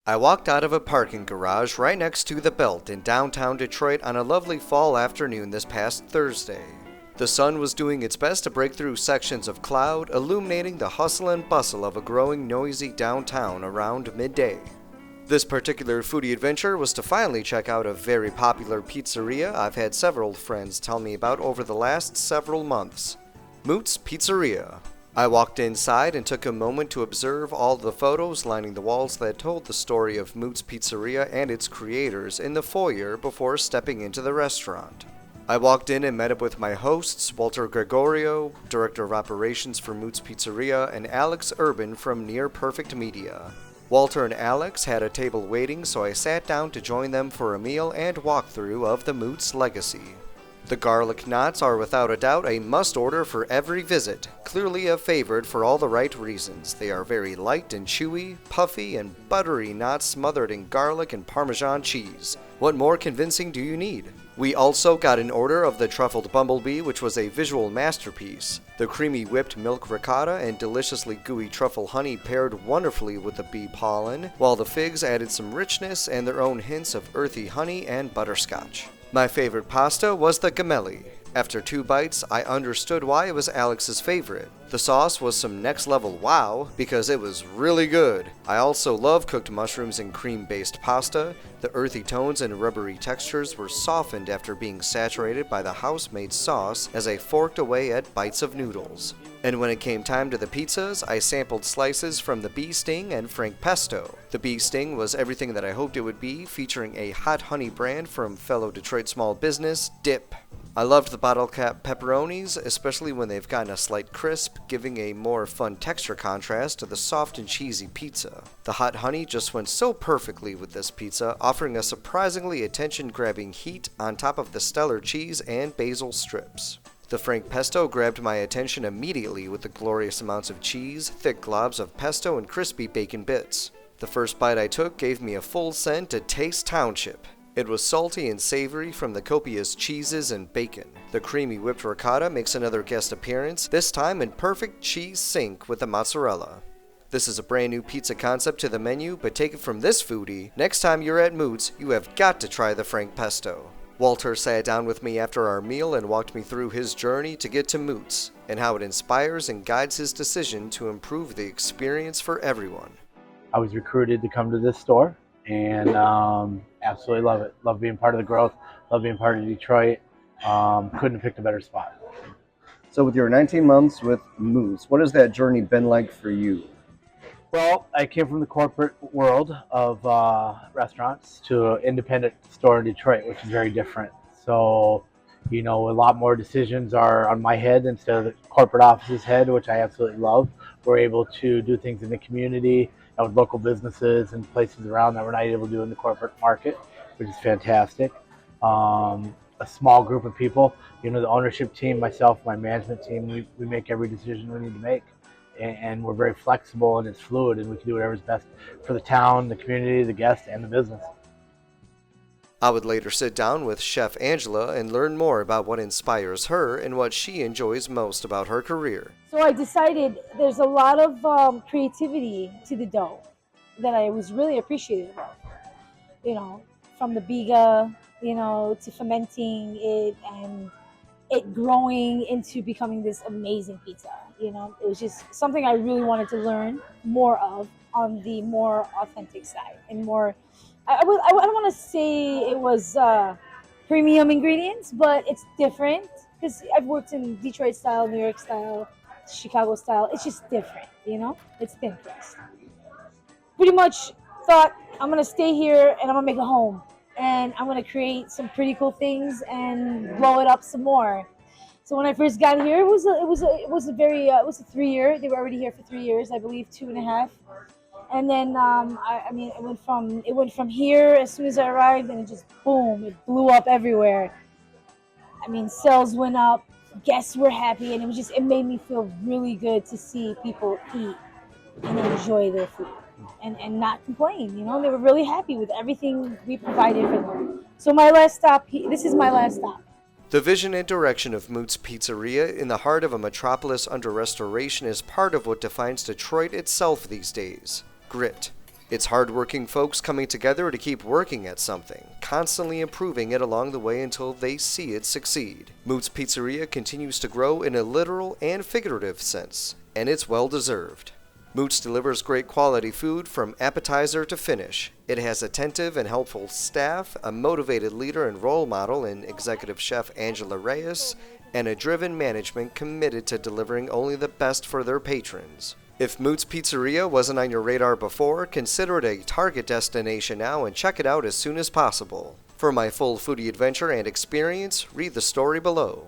I walked out of a parking garage right next to the Belt in downtown Detroit on a lovely fall afternoon this past Thursday. The sun was doing its best to break through sections of cloud, illuminating the hustle and bustle of a growing, noisy downtown around midday. This particular foodie adventure was to finally check out a very popular pizzeria I've had several friends tell me about over the last several months. Mootz Pizzeria. I walked inside and took a moment to observe all the photos lining the walls that told the story of Mootz Pizzeria and its creators in the foyer before stepping into the restaurant. I walked in and met up with my hosts, Walter Gregorio, Director of Operations for Mootz Pizzeria, and Alex Urban from Near Perfect Media. Walter and Alex had a table waiting, so I sat down to join them for a meal and walkthrough of the Mootz legacy. The garlic knots are without a doubt a must-order for every visit, clearly a favorite for all the right reasons. They are very light and chewy, puffy and buttery knots smothered in garlic and Parmesan cheese. What more convincing do you need? We also got an order of the truffled bumblebee, which was a visual masterpiece. The creamy whipped milk ricotta and deliciously gooey truffle honey paired wonderfully with the bee pollen, while the figs added some richness and their own hints of earthy honey and butterscotch. My favorite pasta was the gemelli. After 2 bites, I understood why it was Alex's favorite. The sauce was some next level wow, because it was really good. I also love cooked mushrooms and cream-based pasta. The earthy tones and rubbery textures were softened after being saturated by the house-made sauce as I forked away at bites of noodles. And when it came time to the pizzas, I sampled slices from the bee sting and frank pesto. The bee sting was everything that I hoped it would be, featuring a hot honey brand from fellow Detroit small business, Dip. I loved the bottle cap pepperonis, especially when they've gotten a slight crisp, giving a more fun texture contrast to the soft and cheesy pizza. The hot honey just went so perfectly with this pizza, offering a surprisingly attention-grabbing heat on top of the stellar cheese and basil strips. The frank pesto grabbed my attention immediately with the glorious amounts of cheese, thick globs of pesto, and crispy bacon bits. The first bite I took gave me a full scent to Taste Township. It was salty and savory from the copious cheeses and bacon. The creamy whipped ricotta makes another guest appearance, this time in perfect cheese sync with the mozzarella. This is a brand new pizza concept to the menu, but take it from this foodie, next time you're at Mootz, you have got to try the frank pesto. Walter sat down with me after our meal and walked me through his journey to get to Mootz, and how it inspires and guides his decision to improve the experience for everyone. I was recruited to come to this store, and absolutely love it. Love being part of the growth. Love being part of Detroit. Couldn't have picked a better spot. So with your 19 months with Mootz, what has that journey been like for you? Well, I came from the corporate world of restaurants to an independent store in Detroit, which is very different. So, a lot more decisions are on my head instead of the corporate office's head, which I absolutely love. We're able to do things in the community and with local businesses and places around that we're not able to do in the corporate market, which is fantastic. A small group of people, the ownership team, myself, my management team, we make every decision we need to make. And we're very flexible and it's fluid, and we can do whatever's best for the town, the community, the guests, and the business. I would later sit down with Chef Angela and learn more about what inspires her and what she enjoys most about her career. So I decided there's a lot of creativity to the dough that I was really appreciative of. From the biga, to fermenting it and it growing into becoming this amazing pizza. It was just something I really wanted to learn more of on the more authentic side and more. I don't want to say it was premium ingredients, but it's different because I've worked in Detroit style, New York style, Chicago style. It's just different, It's thin crust. Pretty much thought I'm gonna stay here and I'm gonna make a home, and I'm gonna create some pretty cool things and blow it up some more. So when I first got here, it was a 3-year. They were already here for 3 years, I believe, 2.5. And then it went from here as soon as I arrived, and it just boom, it blew up everywhere. Sales went up, guests were happy, and it made me feel really good to see people eat and enjoy their food and not complain. They were really happy with everything we provided for them. So this is my last stop. The vision and direction of Mootz Pizzeria in the heart of a metropolis under restoration is part of what defines Detroit itself these days. Grit. It's hardworking folks coming together to keep working at something, constantly improving it along the way until they see it succeed. Mootz Pizzeria continues to grow in a literal and figurative sense, and it's well deserved. Mootz delivers great quality food from appetizer to finish. It has attentive and helpful staff, a motivated leader and role model in executive chef Angela Reyes, and a driven management committed to delivering only the best for their patrons. If Mootz Pizzeria wasn't on your radar before, consider it a target destination now and check it out as soon as possible. For my full foodie adventure and experience, read the story below.